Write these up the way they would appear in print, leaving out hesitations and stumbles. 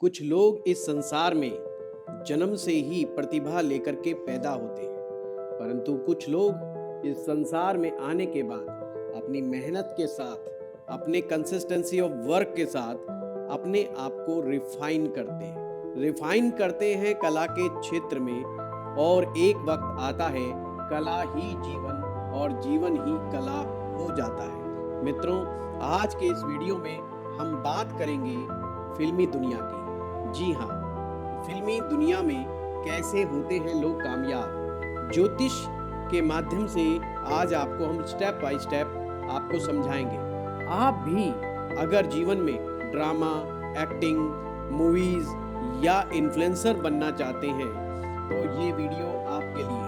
कुछ लोग इस संसार में जन्म से ही प्रतिभा लेकर के पैदा होते हैं, परंतु कुछ लोग इस संसार में आने के बाद अपनी मेहनत के साथ, अपने कंसिस्टेंसी ऑफ वर्क के साथ अपने आप को रिफाइन करते हैं कला के क्षेत्र में। और एक वक्त आता है कला ही जीवन और जीवन ही कला हो जाता है। मित्रों, आज के इस वीडियो में हम बात करेंगे फिल्मी दुनिया की। जी हाँ, फिल्मी दुनिया में कैसे होते हैं लोग कामयाब। ज्योतिष के माध्यम से आज आपको हम स्टेप बाय स्टेप आपको समझाएंगे। आप भी अगर जीवन में ड्रामा, एक्टिंग, मूवीज या इन्फ्लुएंसर बनना चाहते हैं तो ये वीडियो आपके लिए।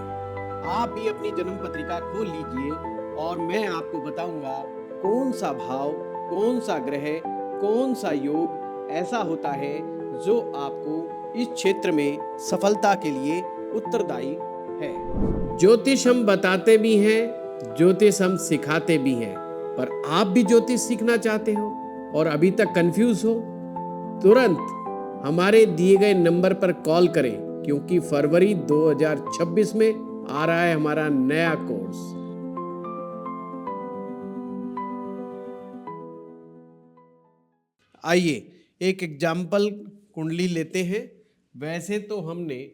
आप भी अपनी जन्म पत्रिका खोल लीजिए और मैं आपको बताऊंगा कौन सा भाव, कौन सा ग्रह, कौन सा योग ऐसा होता है जो आपको इस क्षेत्र में सफलता के लिए उत्तरदायी है। ज्योतिष हम बताते भी हैं, ज्योतिष हम सिखाते भी हैं, पर आप भी ज्योतिष सीखना चाहते हो और अभी तक कंफ्यूज हो, तुरंत हमारे दिए गए नंबर पर कॉल करें, क्योंकि फरवरी 2026 में आ रहा है हमारा नया कोर्स। आइए एक एग्जाम्पल कुंडली लेते हैं। वैसे तो हमने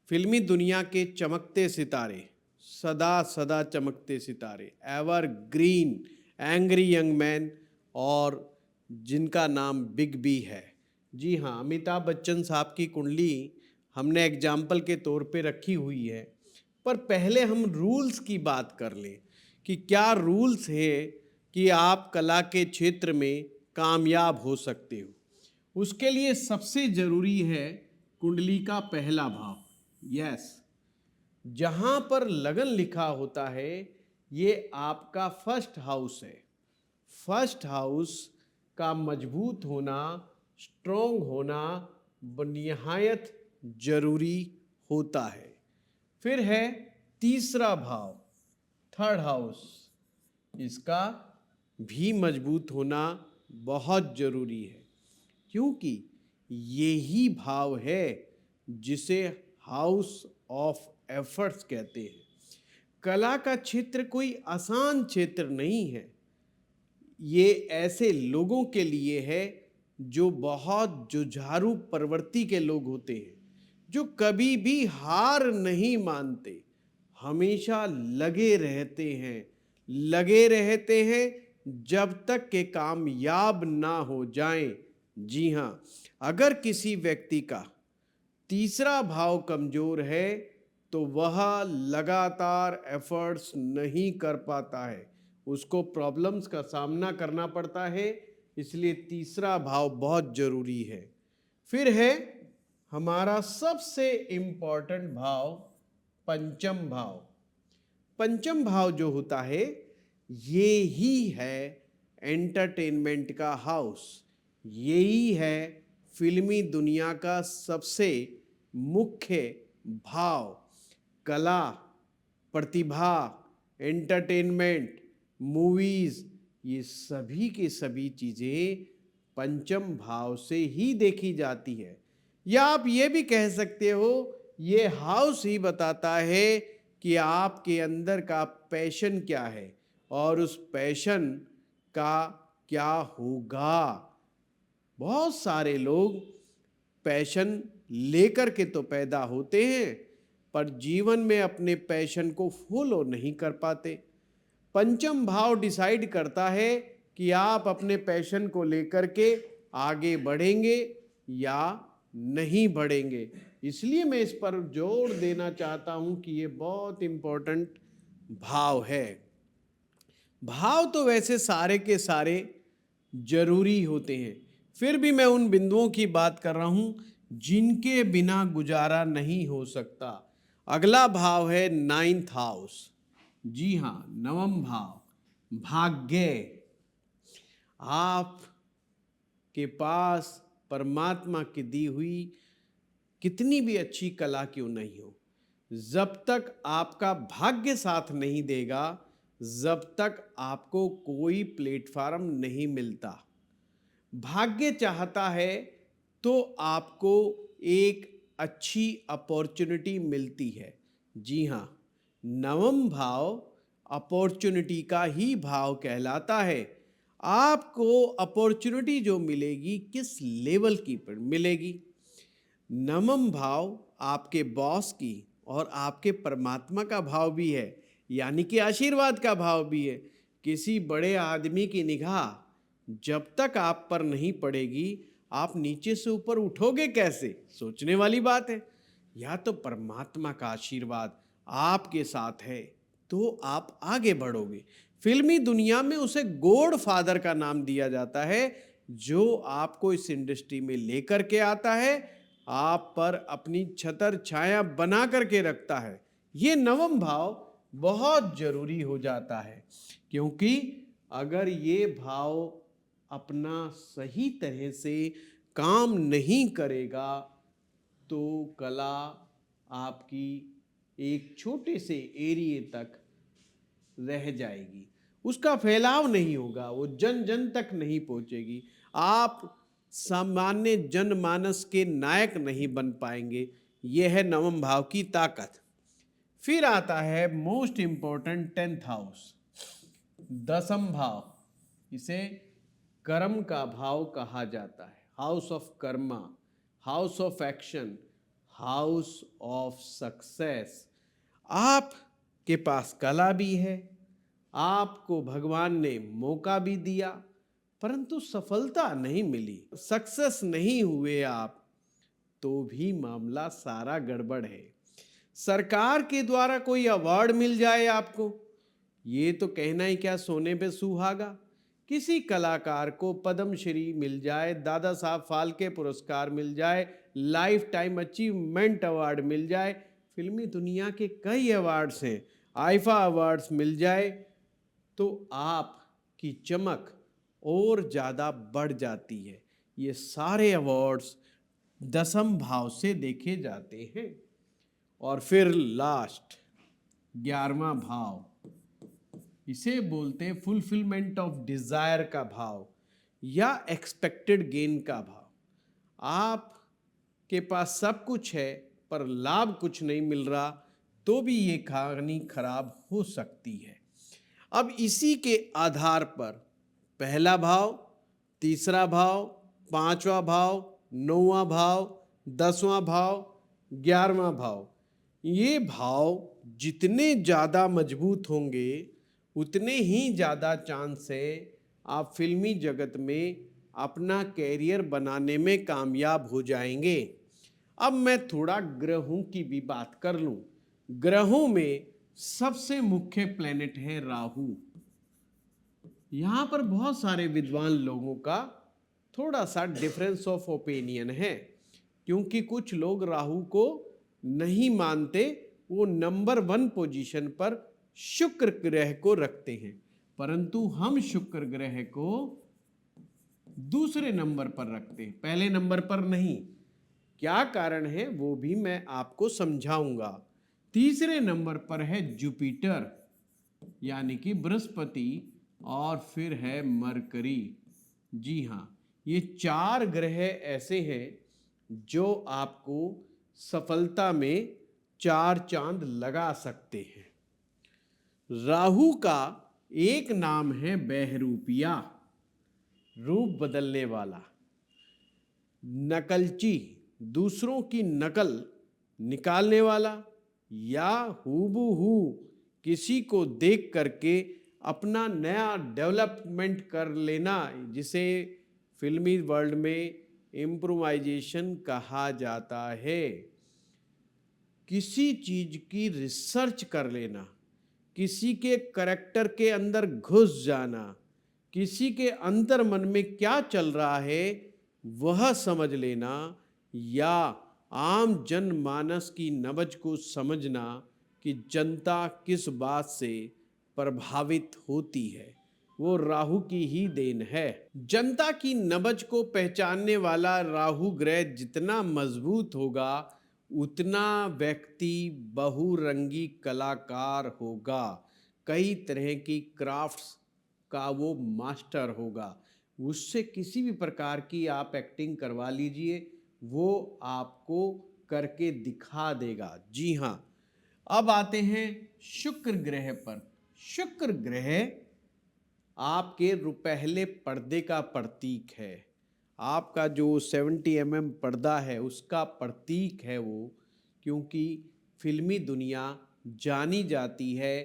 फिल्मी दुनिया के चमकते सितारे, सदा सदा चमकते सितारे, ever green, angry young man, और जिनका नाम बिग बी है। जी हाँ, अमिताभ बच्चन साहब की कुंडली हमने एग्जाम्पल के तौर पे रखी हुई है। पर पहले हम रूल्स की बात कर लें कि क्या रूल्स है कि आप कला के क्षेत्र में कामयाब हो सकते हो। उसके लिए सबसे जरूरी है कुंडली का पहला भाव। यस, जहां पर लगन लिखा होता है ये आपका फर्स्ट हाउस है। फर्स्ट हाउस का मजबूत होना, स्ट्रोंग होना निहायत जरूरी होता है। फिर है तीसरा भाव, थर्ड हाउस, इसका भी मजबूत होना बहुत जरूरी है, क्योंकि यही भाव है जिसे हाउस ऑफ एफर्ट्स कहते हैं। कला का क्षेत्र कोई आसान क्षेत्र नहीं है। ये ऐसे लोगों के लिए है जो बहुत जुझारू प्रवृत्ति के लोग होते हैं, जो कभी भी हार नहीं मानते, हमेशा लगे रहते हैं जब तक के कामयाब ना हो जाएं। जी हाँ, अगर किसी व्यक्ति का तीसरा भाव कमजोर है तो वह लगातार एफर्ट्स नहीं कर पाता है, उसको प्रॉब्लम्स का सामना करना पड़ता है। इसलिए तीसरा भाव बहुत जरूरी है। फिर है हमारा सबसे इम्पॉर्टेंट भाव, पंचम भाव। पंचम भाव जो होता है ये ही है एंटरटेनमेंट का हाउस। यही है फिल्मी दुनिया का सबसे मुख्य भाव। कला, प्रतिभा, एंटरटेनमेंट, मूवीज, ये सभी की सभी चीजें पंचम भाव से ही देखी जाती है। या आप ये भी कह सकते हो ये हाउस ही बताता है कि आपके अंदर का पैशन क्या है और उस पैशन का क्या होगा। बहुत सारे लोग पैशन लेकर के तो पैदा होते हैं, पर जीवन में अपने पैशन को फॉलो नहीं कर पाते। पंचम भाव डिसाइड करता है कि आप अपने पैशन को लेकर के आगे बढ़ेंगे या नहीं बढ़ेंगे। इसलिए मैं इस पर जोर देना चाहता हूं कि ये बहुत इंपॉर्टेंट भाव है। भाव तो वैसे सारे के सारे जरूरी होते हैं, फिर भी मैं उन बिंदुओं की बात कर रहा हूं जिनके बिना गुजारा नहीं हो सकता। अगला भाव है नाइन्थ हाउस। जी हाँ, नवम भाव, भाग्य। आप के पास परमात्मा की दी हुई कितनी भी अच्छी कला क्यों नहीं हो, जब तक आपका भाग्य साथ नहीं देगा, जब तक आपको कोई प्लेटफॉर्म नहीं मिलता। भाग्य चाहता है तो आपको एक अच्छी अपॉर्चुनिटी मिलती है। जी हाँ, नवम भाव अपॉर्चुनिटी का ही भाव कहलाता है। आपको अपॉर्चुनिटी जो मिलेगी किस लेवल की पर मिलेगी। नवम भाव आपके बॉस की और आपके परमात्मा का भाव भी है, यानी कि आशीर्वाद का भाव भी है। किसी बड़े आदमी की निगाह जब तक आप पर नहीं पड़ेगी, आप नीचे से ऊपर उठोगे कैसे, सोचने वाली बात है। या तो परमात्मा का आशीर्वाद आपके साथ है तो आप आगे बढ़ोगे। फिल्मी दुनिया में उसे गॉड फादर का नाम दिया जाता है, जो आपको इस इंडस्ट्री में लेकर के आता है, आप पर अपनी छतर छाया बना करके रखता है। ये नवम भाव बहुत जरूरी हो जाता है, क्योंकि अगर ये भाव अपना सही तरह से काम नहीं करेगा तो कला आपकी एक छोटे से एरिए तक रह जाएगी, उसका फैलाव नहीं होगा, वो जन जन तक नहीं पहुंचेगी, आप सामान्य जनमानस के नायक नहीं बन पाएंगे। यह है नवम भाव की ताकत। फिर आता है मोस्ट इंपॉर्टेंट 10th हाउस, दसम भाव। इसे कर्म का भाव कहा जाता है। House of Karma, house of action, house of success. आपके पास कला भी है, आपको भगवान ने मौका भी दिया, परंतु सफलता नहीं मिली, सक्सेस नहीं हुए आप, तो भी मामला सारा गड़बड़ है। सरकार के द्वारा कोई अवार्ड मिल जाए आपको, ये तो कहना ही क्या, सोने पे सुहागा। किसी कलाकार को पद्मश्री मिल जाए, दादा साहब फाल्के पुरस्कार मिल जाए, लाइफ टाइम अचीवमेंट अवार्ड मिल जाए, फिल्मी दुनिया के कई अवार्ड्स हैं, आईफा अवार्ड्स मिल जाए, तो आपकी चमक और ज़्यादा बढ़ जाती है। ये सारे अवार्ड्स दसम भाव से देखे जाते हैं। और फिर लास्ट 11वां भाव, इसे बोलते हैं फुलफिलमेंट ऑफ डिजायर का भाव या एक्सपेक्टेड गेन का भाव। आपके पास सब कुछ है पर लाभ कुछ नहीं मिल रहा, तो भी ये कहानी खराब हो सकती है। अब इसी के आधार पर पहला भाव, तीसरा भाव, पांचवा भाव, नौवां भाव, 10वां भाव, 11वां भाव, ये भाव जितने ज़्यादा मजबूत होंगे उतने ही ज़्यादा चांस है आप फिल्मी जगत में अपना कैरियर बनाने में कामयाब हो जाएंगे। अब मैं थोड़ा ग्रहों की भी बात कर लूं। ग्रहों में सबसे मुख्य प्लेनेट है राहु। यहां पर बहुत सारे विद्वान लोगों का थोड़ा सा डिफरेंस ऑफ ओपिनियन है, क्योंकि कुछ लोग राहु को नहीं मानते, वो नंबर 1 पोजीशन पर शुक्र ग्रह को रखते हैं, परंतु हम शुक्र ग्रह को दूसरे नंबर पर रखते हैं, पहले नंबर पर नहीं। क्या कारण है वो भी मैं आपको समझाऊंगा। तीसरे नंबर पर है जुपिटर यानी कि बृहस्पति, और फिर है मरकरी। जी हाँ, ये 4 ग्रह ऐसे हैं जो आपको सफलता में 4 चांद लगा सकते हैं। राहु का एक नाम है बहरूपिया, रूप बदलने वाला, नकलची, दूसरों की नकल निकालने वाला, या हूबहू किसी को देख करके अपना नया डेवलपमेंट कर लेना, जिसे फिल्मी वर्ल्ड में इम्प्रोवाइजेशन कहा जाता है। किसी चीज की रिसर्च कर लेना, किसी के करैक्टर के अंदर घुस जाना, किसी के अंतर मन में क्या चल रहा है वह समझ लेना, या आम जनमानस की नब्ज को समझना कि जनता किस बात से प्रभावित होती है, वो राहु की ही देन है। जनता की नब्ज को पहचानने वाला राहु ग्रह जितना मजबूत होगा उतना व्यक्ति बहुरंगी कलाकार होगा, कई तरह की क्राफ्ट्स का वो मास्टर होगा। उससे किसी भी प्रकार की आप एक्टिंग करवा लीजिए, वो आपको करके दिखा देगा। जी हाँ, अब आते हैं शुक्र ग्रह पर। शुक्र ग्रह आपके रुपहले पर्दे का प्रतीक है। आपका जो 70 पर्दा है उसका प्रतीक है वो, क्योंकि फिल्मी दुनिया जानी जाती है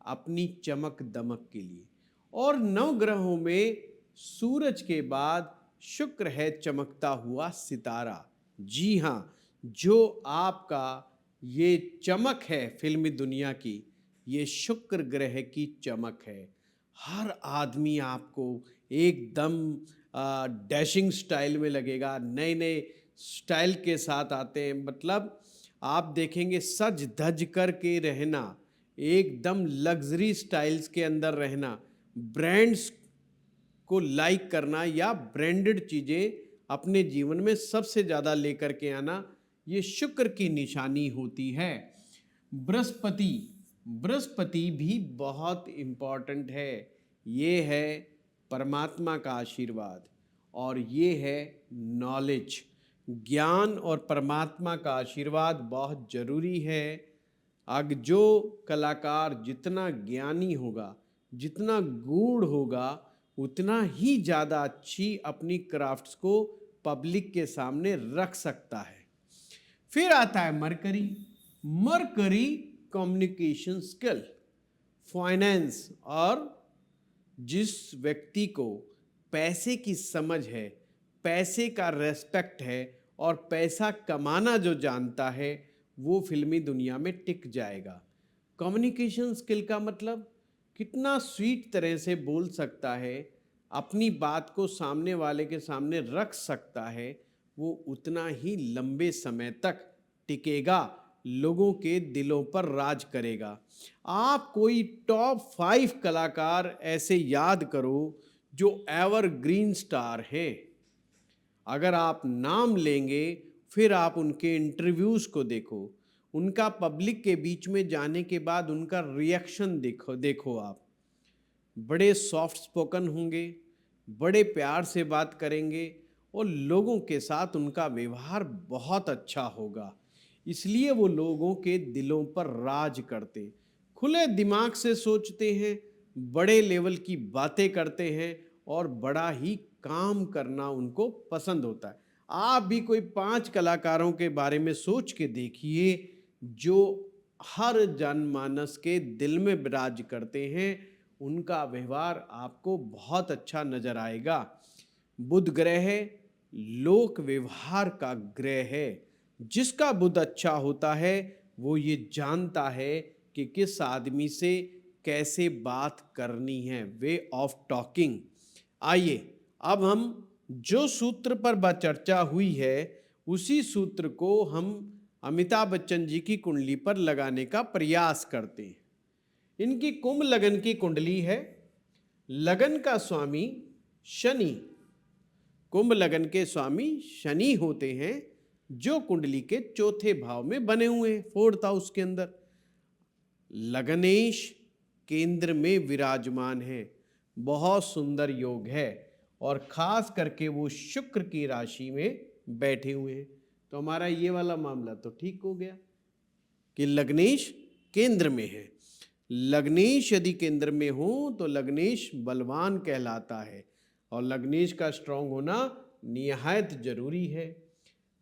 अपनी चमक दमक के लिए। और नवग्रहों में सूरज के बाद शुक्र है चमकता हुआ सितारा। जी हाँ, जो आपका ये चमक है फिल्मी दुनिया की, ये शुक्र ग्रह की चमक है। हर आदमी आपको एकदम डैशिंग स्टाइल में लगेगा, नए नए स्टाइल के साथ आते हैं। मतलब आप देखेंगे सज धज कर के रहना, एकदम लग्जरी स्टाइल्स के अंदर रहना, ब्रांड्स को लाइक करना या ब्रांडेड चीज़ें अपने जीवन में सबसे ज़्यादा लेकर के आना, ये शुक्र की निशानी होती है। बृहस्पति, बृहस्पति भी बहुत इम्पॉर्टेंट है। ये है परमात्मा का आशीर्वाद और ये है नॉलेज, ज्ञान और परमात्मा का आशीर्वाद बहुत ज़रूरी है। अग जो कलाकार जितना ज्ञानी होगा, जितना गूढ़ होगा, उतना ही ज़्यादा अच्छी अपनी क्राफ्ट्स को पब्लिक के सामने रख सकता है। फिर आता है mercury. Mercury communication skill, finance, और जिस व्यक्ति को पैसे की समझ है, पैसे का रेस्पेक्ट है और पैसा कमाना जो जानता है, वो फिल्मी दुनिया में टिक जाएगा। कम्युनिकेशन स्किल का मतलब कितना स्वीट तरह से बोल सकता है, अपनी बात को सामने वाले के सामने रख सकता है, वो उतना ही लंबे समय तक टिकेगा, लोगों के दिलों पर राज करेगा। आप कोई टॉप 5 कलाकार ऐसे याद करो जो एवरग्रीन स्टार हैं। अगर आप नाम लेंगे, फिर आप उनके इंटरव्यूज़ को देखो, उनका पब्लिक के बीच में जाने के बाद उनका रिएक्शन देखो आप। बड़े सॉफ्ट स्पोकन होंगे, बड़े प्यार से बात करेंगे और लोगों के साथ उनका व्यवहार बहुत अच्छा होगा। इसलिए वो लोगों के दिलों पर राज करते, खुले दिमाग से सोचते हैं, बड़े लेवल की बातें करते हैं और बड़ा ही काम करना उनको पसंद होता है। आप भी कोई 5 कलाकारों के बारे में सोच के देखिए जो हर जनमानस के दिल में विराज करते हैं, उनका व्यवहार आपको बहुत अच्छा नजर आएगा। बुध ग्रह लोक व्यवहार का ग्रह है। जिसका बुध अच्छा होता है वो ये जानता है कि किस आदमी से कैसे बात करनी है, वे ऑफ टॉकिंग। आइए अब हम जो सूत्र पर चर्चा हुई है उसी सूत्र को हम अमिताभ बच्चन जी की कुंडली पर लगाने का प्रयास करते हैं। इनकी कुंभ लगन की कुंडली है। लगन का स्वामी शनि, कुंभ लगन के स्वामी शनि होते हैं, जो कुंडली के चौथे भाव में बने हुए हैं, 4th हाउस के अंदर। लगनेश केंद्र में विराजमान है, बहुत सुंदर योग है और खास करके वो शुक्र की राशि में बैठे हुए हैं। तो हमारा ये वाला मामला तो ठीक हो गया कि लग्नेश केंद्र में है। लग्नेश यदि केंद्र में हो तो लग्नेश बलवान कहलाता है और लग्नेश का स्ट्रांग होना निहायत जरूरी है।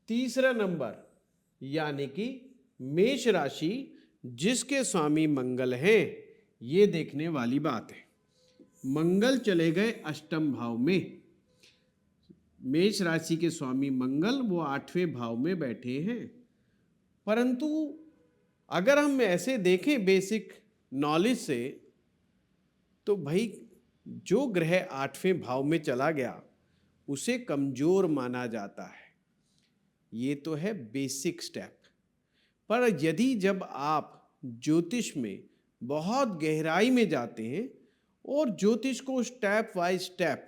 तीसरा नंबर यानी कि मेष राशि, जिसके स्वामी मंगल हैं, ये देखने वाली बात है। मंगल चले गए अष्टम भाव में। मेष राशि के स्वामी मंगल वो 8वें भाव में बैठे हैं। परंतु अगर हम ऐसे देखें बेसिक नॉलेज से, तो भाई जो ग्रह 8वें भाव में चला गया उसे कमजोर माना जाता है। ये तो है बेसिक स्टेप। पर यदि जब आप ज्योतिष में बहुत गहराई में जाते हैं और ज्योतिष को स्टेप बाय स्टेप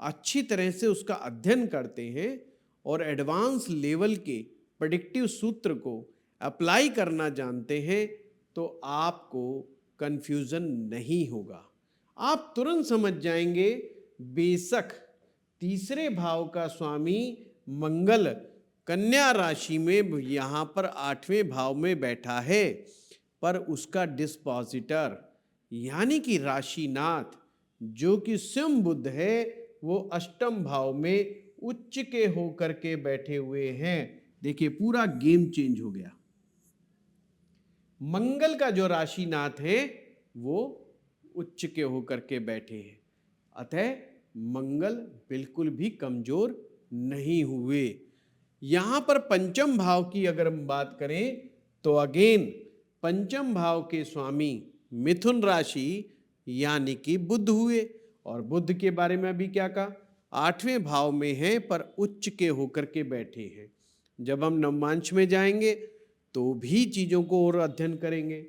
अच्छी तरह से उसका अध्ययन करते हैं और एडवांस लेवल के प्रेडिक्टिव सूत्र को अप्लाई करना जानते हैं, तो आपको कंफ्यूजन नहीं होगा। आप तुरंत समझ जाएंगे। बेशक तीसरे भाव का स्वामी मंगल कन्या राशि में यहाँ पर 8वें भाव में बैठा है, पर उसका डिस्पोजिटर यानी कि राशिनाथ जो कि स्वयं बुध है वो अष्टम भाव में उच्च के होकर के बैठे हुए हैं। देखिए पूरा गेम चेंज हो गया। मंगल का जो राशिनाथ है वो उच्च के होकर के बैठे हैं, अतः मंगल बिल्कुल भी कमजोर नहीं हुए। यहां पर पंचम भाव की अगर हम बात करें तो अगेन पंचम भाव के स्वामी मिथुन राशि यानी कि बुध हुए, और बुध के बारे में अभी क्या कहा, 8वें भाव में है पर उच्च के होकर के बैठे हैं। जब हम नवमांश में जाएंगे तो भी चीजों को और अध्ययन करेंगे।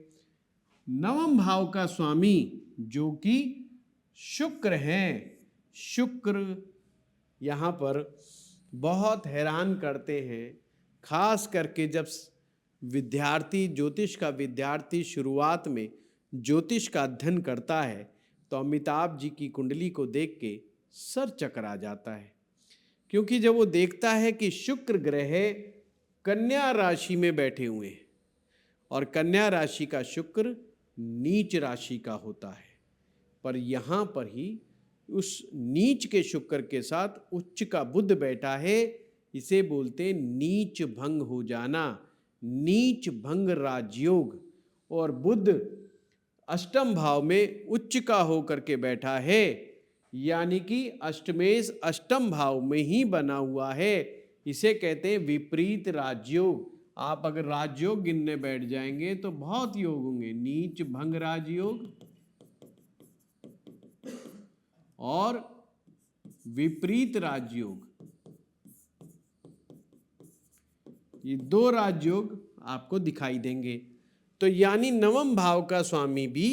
नवम भाव का स्वामी जो कि शुक्र हैं, शुक्र यहाँ पर बहुत हैरान करते हैं, खास करके जब विद्यार्थी ज्योतिष का विद्यार्थी शुरुआत में ज्योतिष का अध्ययन करता है तो अमिताभ जी की कुंडली को देख के सर चकरा जाता है, क्योंकि जब वो देखता है कि शुक्र ग्रह कन्या राशि में बैठे हुए हैं और कन्या राशि का शुक्र नीच राशि का होता है, पर यहाँ पर ही उस नीच के शुक्र के साथ उच्च का बुध बैठा है। इसे बोलते नीच भंग हो जाना, नीच भंग राजयोग। और बुध अष्टम भाव में उच्च का होकर के बैठा है, यानी कि अष्टमेश अष्टम भाव में ही बना हुआ है। इसे कहते हैं विपरीत राजयोग। आप अगर राजयोग गिनने बैठ जाएंगे तो बहुत योग होंगे, नीच भंग राजयोग और विपरीत राजयोग। ये दो राजयोग आपको दिखाई देंगे। तो यानी नवम भाव का स्वामी भी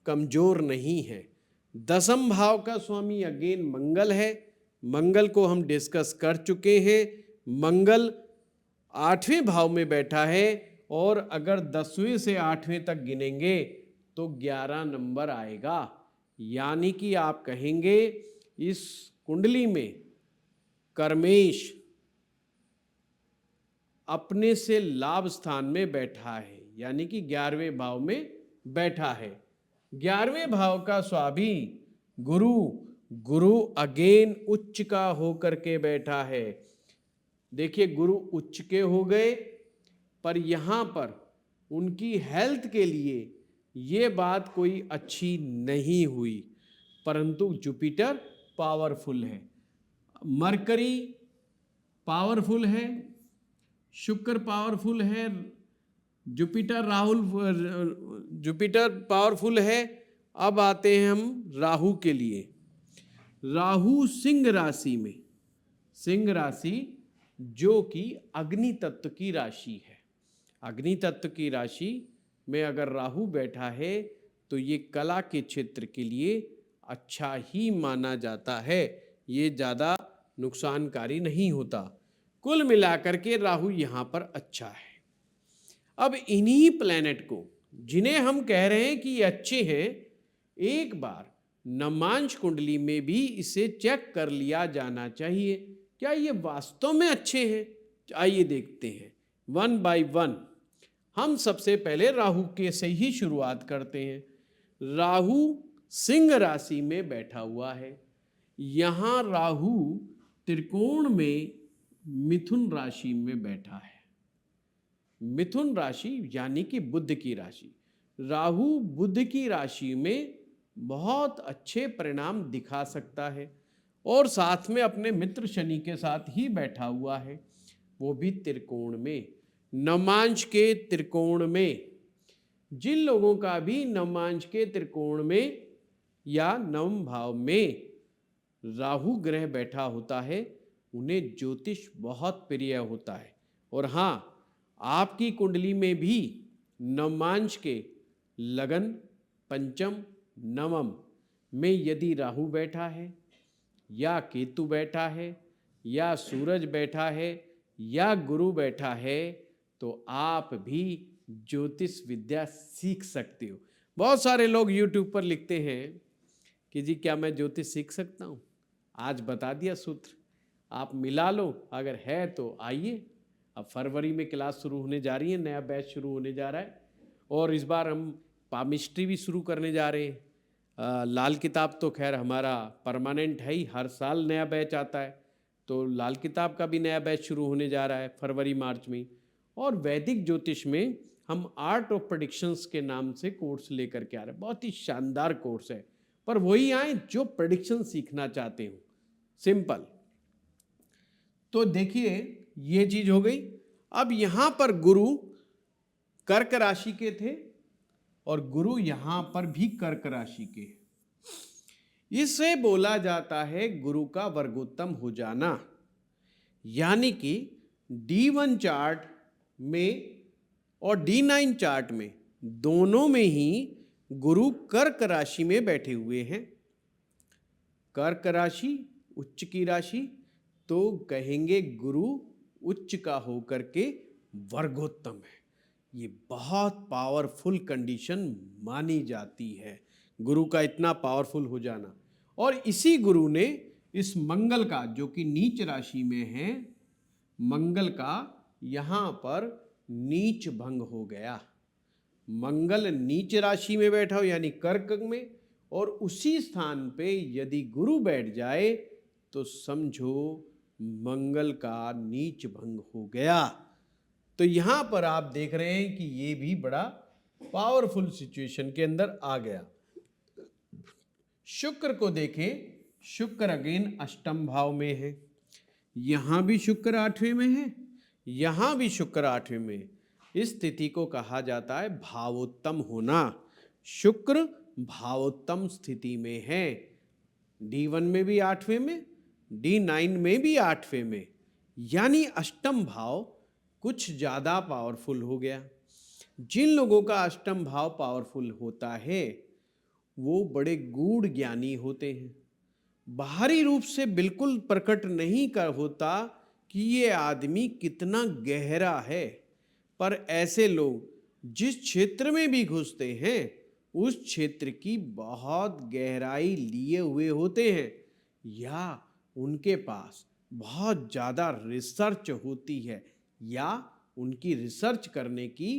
कमजोर नहीं है। दसम भाव का स्वामी अगेन मंगल है। मंगल को हम डिस्कस कर चुके हैं। मंगल 8वें भाव में बैठा है और अगर 10वें से 8वें तक गिनेंगे तो 11 नंबर आएगा। यानी कि आप कहेंगे इस कुंडली में कर्मेश अपने से लाभ स्थान में बैठा है, यानी कि 11वें भाव में बैठा है। 11वें भाव का स्वामी गुरु, गुरु अगेन उच्च का होकर के बैठा है। देखिए गुरु उच्च के हो गए, पर यहाँ पर उनकी हेल्थ के लिए ये बात कोई अच्छी नहीं हुई, परंतु जुपिटर पावरफुल है, मरकरी पावरफुल है, शुक्र पावरफुल है, जुपिटर पावरफुल है। अब आते हैं हम राहु के लिए। राहु सिंह राशि में, सिंह राशि जो कि अग्नि तत्व की राशि है। अग्नि तत्व की राशि में अगर राहु बैठा है तो ये कला के क्षेत्र के लिए अच्छा ही माना जाता है, ये ज़्यादा नुकसानकारी नहीं होता। कुल मिलाकर के राहु यहाँ पर अच्छा है। अब इन्हीं प्लैनेट को जिन्हें हम कह रहे हैं कि ये अच्छे हैं, एक बार नवमांश कुंडली में भी इसे चेक कर लिया जाना चाहिए, क्या ये वास्तव में अच्छे हैं। आइए देखते हैं वन बाय वन। हम सबसे पहले राहु के से ही शुरुआत करते हैं। राहु सिंह राशि में बैठा हुआ है। यहाँ राहु त्रिकोण में मिथुन राशि में बैठा है। मिथुन राशि यानी कि बुध की राशि। राहु बुध की राशि में बहुत अच्छे परिणाम दिखा सकता है और साथ में अपने मित्र शनि के साथ ही बैठा हुआ है, वो भी त्रिकोण में, नवमांश के त्रिकोण में। जिन लोगों का भी नवमांश के त्रिकोण में या नवम भाव में राहु ग्रह बैठा होता है उन्हें ज्योतिष बहुत प्रिय होता है। और हाँ, आपकी कुंडली में भी नवमांश के लगन, पंचम, नवम में यदि राहु बैठा है या केतु बैठा है या सूरज बैठा है या गुरु बैठा है तो आप भी ज्योतिष विद्या सीख सकते हो। बहुत सारे लोग YouTube पर लिखते हैं कि जी क्या मैं ज्योतिष सीख सकता हूँ। आज बता दिया सूत्र, आप मिला लो, अगर है तो आइए अब फरवरी में क्लास शुरू होने जा रही है, नया बैच शुरू होने जा रहा है और इस बार हम पामिस्ट्री भी शुरू करने जा रहे हैं। लाल किताब तो खैर हमारा परमानेंट है ही, हर साल नया बैच आता है, तो लाल किताब का भी नया बैच शुरू होने जा रहा है फरवरी मार्च में। और वैदिक ज्योतिष में हम आर्ट ऑफ प्रेडिक्शंस के नाम से कोर्स लेकर के आ रहे हैं। बहुत ही शानदार कोर्स है, पर वही आए जो प्रेडिक्शन सीखना चाहते हो, सिंपल। तो देखिए ये चीज हो गई। अब यहां पर गुरु कर्क राशि के थे और गुरु यहां पर भी कर्क राशि के। इसे बोला जाता है गुरु का वर्गोत्तम हो जाना, यानी कि D1 चार्ट में और D9 चार्ट में दोनों में ही गुरु कर्क राशि में बैठे हुए हैं। कर्क राशि उच्च की राशि, तो कहेंगे गुरु उच्च का होकर के वर्गोत्तम है। ये बहुत पावरफुल कंडीशन मानी जाती है, गुरु का इतना पावरफुल हो जाना। और इसी गुरु ने इस मंगल का, जो कि नीच राशि में है, मंगल का यहां पर नीच भंग हो गया। मंगल नीच राशि में बैठा हो यानी कर्क में, और उसी स्थान पे यदि गुरु बैठ जाए तो समझो मंगल का नीच भंग हो गया। तो यहां पर आप देख रहे हैं कि ये भी बड़ा पावरफुल सिचुएशन के अंदर आ गया। शुक्र को देखें, शुक्र अगेन अष्टम भाव में है, यहां भी शुक्र 8वें में है, यहां भी शुक्र 8वें में। इस स्थिति को कहा जाता है भावोत्तम होना। शुक्र भावोत्तम स्थिति में है, D1 में भी 8वें में, D9 में भी 8वें में, यानी अष्टम भाव कुछ ज्यादा पावरफुल हो गया। जिन लोगों का अष्टम भाव पावरफुल होता है वो बड़े गूढ़ ज्ञानी होते हैं। बाहरी रूप से बिल्कुल प्रकट नहीं कर होता कि ये आदमी कितना गहरा है, पर ऐसे लोग जिस क्षेत्र में भी घुसते हैं उस क्षेत्र की बहुत गहराई लिए हुए होते हैं, या उनके पास बहुत ज़्यादा रिसर्च होती है, या उनकी रिसर्च करने की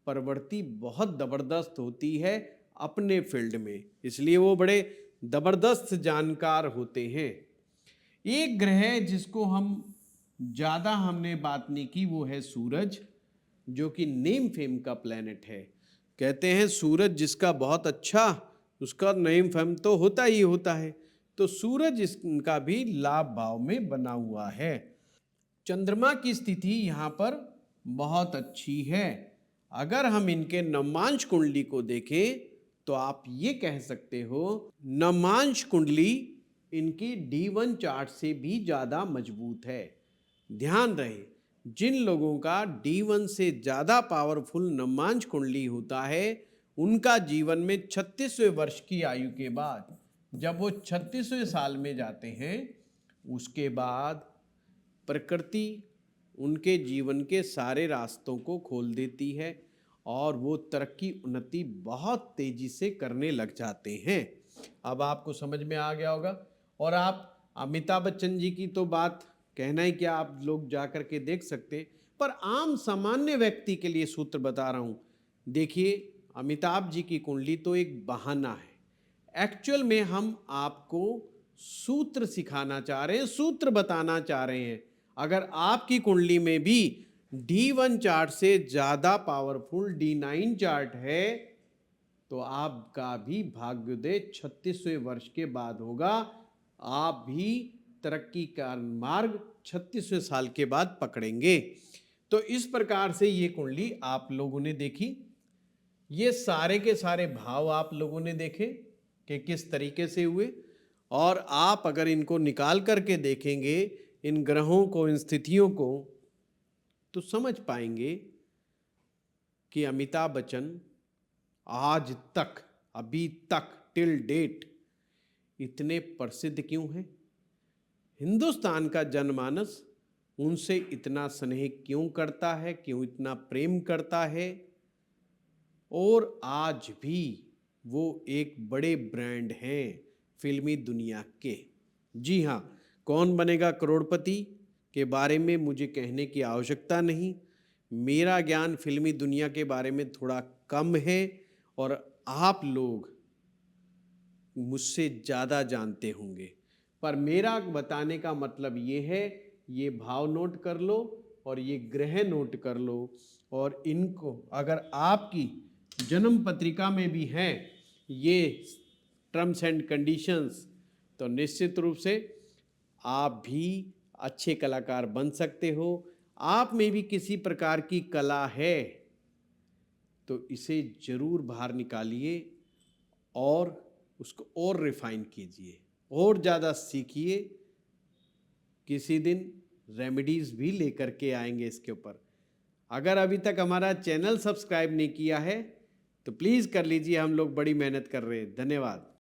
प्रवृत्ति बहुत ज़बरदस्त होती है अपने फील्ड में, इसलिए वो बड़े ज़बरदस्त जानकार होते हैं। एक ग्रह जिसको हम ज़्यादा हमने बात नहीं की वो है सूरज, जो कि नेम फेम का प्लैनेट है। कहते हैं सूरज जिसका बहुत अच्छा, उसका नेम फेम तो होता ही होता है। तो सूरज इसका भी लाभ भाव में बना हुआ है। चंद्रमा की स्थिति यहाँ पर बहुत अच्छी है। अगर हम इनके नवमांश कुंडली को देखें तो आप ये कह सकते हो नवमांश कुंडली इनकी D1 चार्ट से भी ज़्यादा मजबूत है। ध्यान रहे, जिन लोगों का D1 से ज़्यादा पावरफुल नवमांश कुंडली होता है उनका जीवन में 36वें वर्ष की आयु के बाद, जब वो 36वें साल में जाते हैं, उसके बाद प्रकृति उनके जीवन के सारे रास्तों को खोल देती है और वो तरक्की उन्नति बहुत तेजी से करने लग जाते हैं। अब आपको समझ में आ गया होगा। और आप अमिताभ बच्चन जी की तो बात कहना ही क्या, आप लोग जा कर के देख सकते, पर आम सामान्य व्यक्ति के लिए सूत्र बता रहा हूँ। देखिए अमिताभ जी की कुंडली तो एक बहाना है, एक्चुअल में हम आपको सूत्र सिखाना चाह रहे हैं, सूत्र बताना चाह रहे हैं। अगर आपकी कुंडली में भी D1 चार्ट से ज़्यादा पावरफुल D9 चार्ट है तो आपका भी भाग्योदय 36वें वर्ष के बाद होगा। आप भी तरक्की का मार्ग 36वें साल के बाद पकड़ेंगे। तो इस प्रकार से ये कुंडली आप लोगों ने देखी, ये सारे के सारे भाव आप लोगों ने देखे कि किस तरीके से हुए, और आप अगर इनको निकाल करके देखेंगे इन ग्रहों को, इन स्थितियों को, तो समझ पाएंगे कि अमिताभ बच्चन आज तक, अभी तक, टिल डेट इतने प्रसिद्ध क्यों हैं। हिंदुस्तान का जनमानस उनसे इतना स्नेह क्यों करता है, क्यों इतना प्रेम करता है, और आज भी वो एक बड़े ब्रांड हैं फिल्मी दुनिया के। जी हाँ, कौन बनेगा करोड़पति, के बारे में मुझे कहने की आवश्यकता नहीं। मेरा ज्ञान फिल्मी दुनिया के बारे में थोड़ा कम है और आप लोग मुझसे ज़्यादा जानते होंगे, पर मेरा बताने का मतलब ये है, ये भाव नोट कर लो और ये ग्रह नोट कर लो, और इनको अगर आपकी जन्म पत्रिका में भी हैं ये टर्म्स एंड कंडीशंस, तो निश्चित रूप से आप भी अच्छे कलाकार बन सकते हो। आप में भी किसी प्रकार की कला है तो इसे जरूर बाहर निकालिए और उसको और रिफाइन कीजिए और ज़्यादा सीखिए। किसी दिन रेमेडीज़ भी लेकर के आएंगे इसके ऊपर। अगर अभी तक हमारा चैनल सब्सक्राइब नहीं किया है तो प्लीज़ कर लीजिए, हम लोग बड़ी मेहनत कर रहे हैं। धन्यवाद।